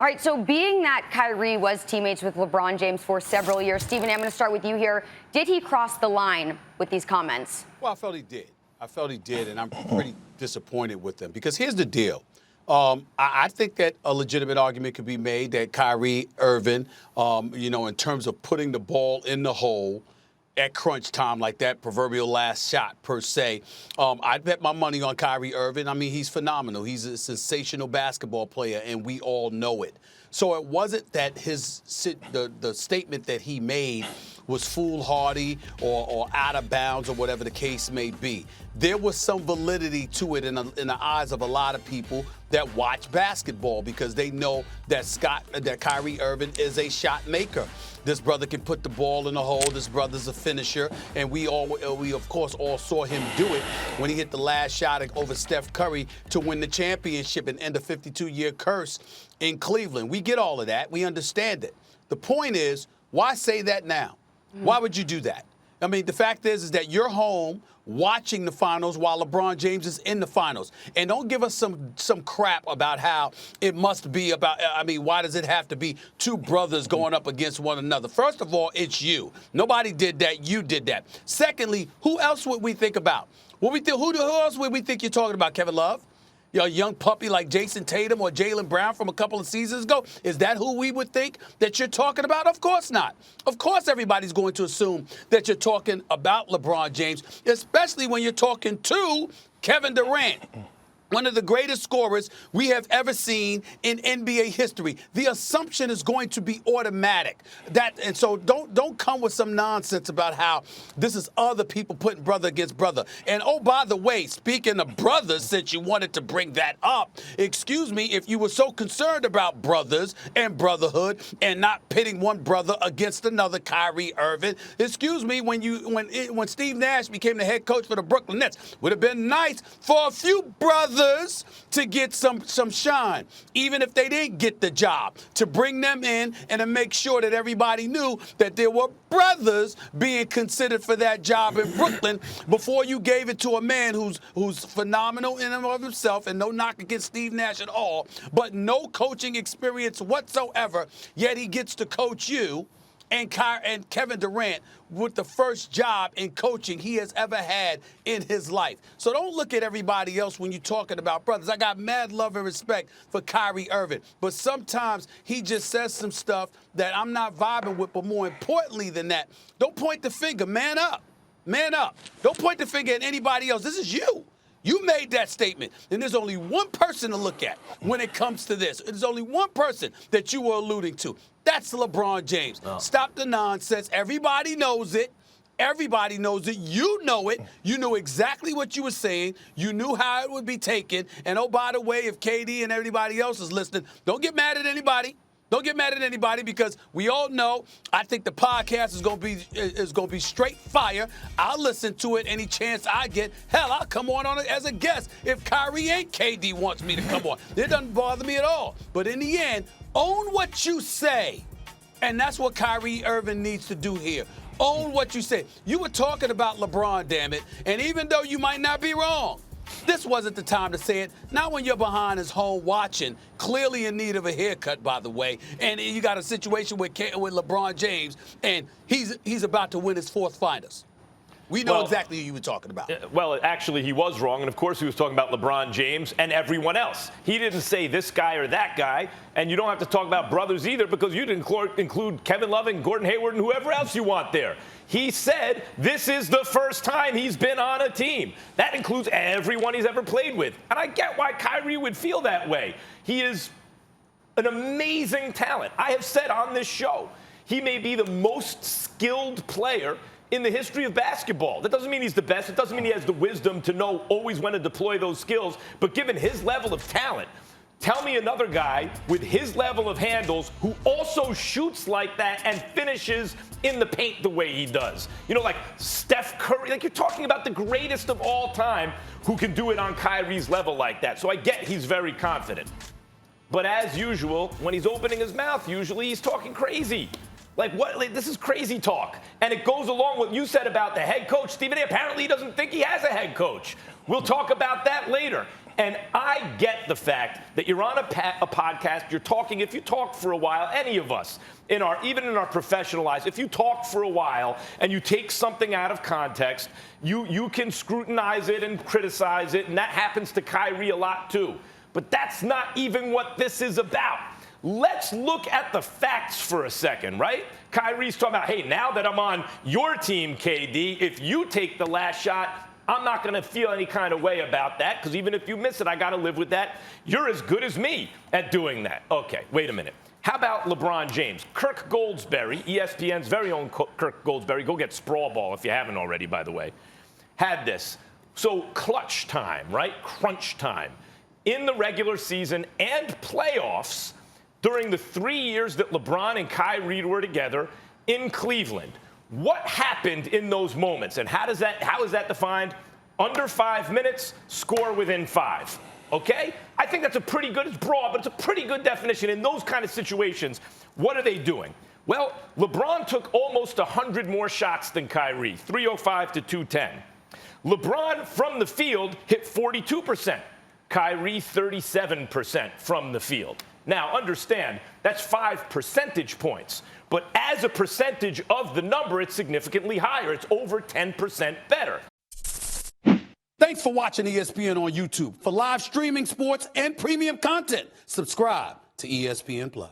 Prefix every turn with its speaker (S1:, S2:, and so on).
S1: All right, so being that Kyrie was teammates with LeBron James for several years, Stephen, I'm going to start with you here. Did he cross the line with these comments?
S2: Well, I felt he did, and I'm pretty disappointed with him because here's the deal. I think that a legitimate argument could be made that Kyrie Irving, in terms of putting the ball in the hole at crunch time, like that proverbial last shot per se. I'd bet my money on Kyrie Irving. I mean, he's phenomenal. He's a sensational basketball player, and we all know it. So it wasn't that the statement that he made was foolhardy or out of bounds or whatever the case may be. There was some validity to it in the eyes of a lot of people that watch basketball because they know that Kyrie Irving is a shot maker. This brother can put the ball in the hole. This brother's a finisher, and we of course all saw him do it when he hit the last shot over Steph Curry to win the championship and end a 52-year curse in Cleveland. We get all of that. We understand it. The point is, why say that now? Why would you do that? I mean, the fact is that you're home watching the finals while LeBron James is in the finals. And don't give us some crap about how it must be about, why does it have to be two brothers going up against one another? First of all, it's you. Nobody did that. You did that. Secondly, who else would we think about? Who else would we think you're talking about, Kevin Love? A young puppy like Jason Tatum or Jaylen Brown from a couple of seasons ago? Is that who we would think that you're talking about? Of course not. Of course everybody's going to assume that you're talking about LeBron James, especially when you're talking to Kevin Durant, one of the greatest scorers we have ever seen in NBA history. The assumption is going to be automatic. And so don't come with some nonsense about how this is other people putting brother against brother. And oh, by the way, speaking of brothers, since you wanted to bring that up, excuse me, if you were so concerned about brothers and brotherhood and not pitting one brother against another, Kyrie Irving, excuse me, when Steve Nash became the head coach for the Brooklyn Nets, would have been nice for a few brothers to get some shine, even if they didn't get the job, to bring them in and to make sure that everybody knew that there were brothers being considered for that job in Brooklyn before you gave it to a man who's phenomenal in and of himself, and no knock against Steve Nash at all, but no coaching experience whatsoever, yet he gets to coach you and Kevin Durant with the first job in coaching he has ever had in his life. So don't look at everybody else when you're talking about brothers. I got mad love and respect for Kyrie Irving, but sometimes he just says some stuff that I'm not vibing with. But more importantly than that, don't point the finger. Man up. Man up. Don't point the finger at anybody else. This is you. You made that statement, and there's only one person to look at when it comes to this. There's only one person that you were alluding to. That's LeBron James. Oh. Stop the nonsense. Everybody knows it. Everybody knows it. You know it. You knew exactly what you were saying. You knew how it would be taken. And oh, by the way, if KD and everybody else is listening, don't get mad at anybody. Don't get mad at anybody because we all know. I think the podcast is going to be straight fire. I'll listen to it any chance I get. Hell, I'll come on it as a guest if Kyrie and KD wants me to come on. It doesn't bother me at all. But in the end, own what you say, and that's what Kyrie Irving needs to do here. Own what you say. You were talking about LeBron, damn it, and even though you might not be wrong, this wasn't the time to say it. Not when you're behind his home watching, clearly in need of a haircut, by the way, and you got a situation with LeBron James, and he's about to win his fourth finals. We know exactly who you were talking about.
S3: Well, actually, he was wrong. And, of course, he was talking about LeBron James and everyone else. He didn't say this guy or that guy. And you don't have to talk about brothers either because you didn't include Kevin Love and Gordon Hayward and whoever else you want there. He said this is the first time he's been on a team. That includes everyone he's ever played with. And I get why Kyrie would feel that way. He is an amazing talent. I have said on this show, he may be the most skilled player in the history of basketball. That doesn't mean he's the best. It doesn't mean he has the wisdom to know always when to deploy those skills. But given his level of talent, tell me another guy with his level of handles who also shoots like that and finishes in the paint the way he does. You know, like Steph Curry. Like, you're talking about the greatest of all time who can do it on Kyrie's level like that. So I get he's very confident. But as usual, when he's opening his mouth, usually he's talking crazy. Like, what? Like, this is crazy talk. And it goes along with what you said about the head coach. Stephen A. apparently doesn't think he has a head coach. We'll talk about that later. And I get the fact that you're on a podcast, you're talking, if you talk for a while, any of us, even in our professional lives, if you talk for a while and you take something out of context, you can scrutinize it and criticize it, and that happens to Kyrie a lot too. But that's not even what this is about. Let's look at the facts for a second, right? Kyrie's talking about, hey, now that I'm on your team, KD, if you take the last shot, I'm not going to feel any kind of way about that, because even if you miss it, I got to live with that. You're as good as me at doing that. Okay, wait a minute. How about LeBron James? Kirk Goldsberry, ESPN's very own Kirk Goldsberry, go get Sprawl Ball if you haven't already, by the way, had this. So clutch time, right? Crunch time. In the regular season and playoffs during the 3 years that LeBron and Kyrie were together in Cleveland. What happened in those moments, and how is that defined? Under 5 minutes, score within 5. Okay? I think that's a pretty good, it's broad, but it's a pretty good definition. In those kind of situations, what are they doing? Well, LeBron took almost 100 more shots than Kyrie, 305 to 210. LeBron from the field hit 42%. Kyrie 37% from the field. Now, understand, that's 5 percentage points. But as a percentage of the number, it's significantly higher. It's over 10% better.
S2: Thanks for watching ESPN on YouTube. For live streaming sports and premium content, subscribe to ESPN+.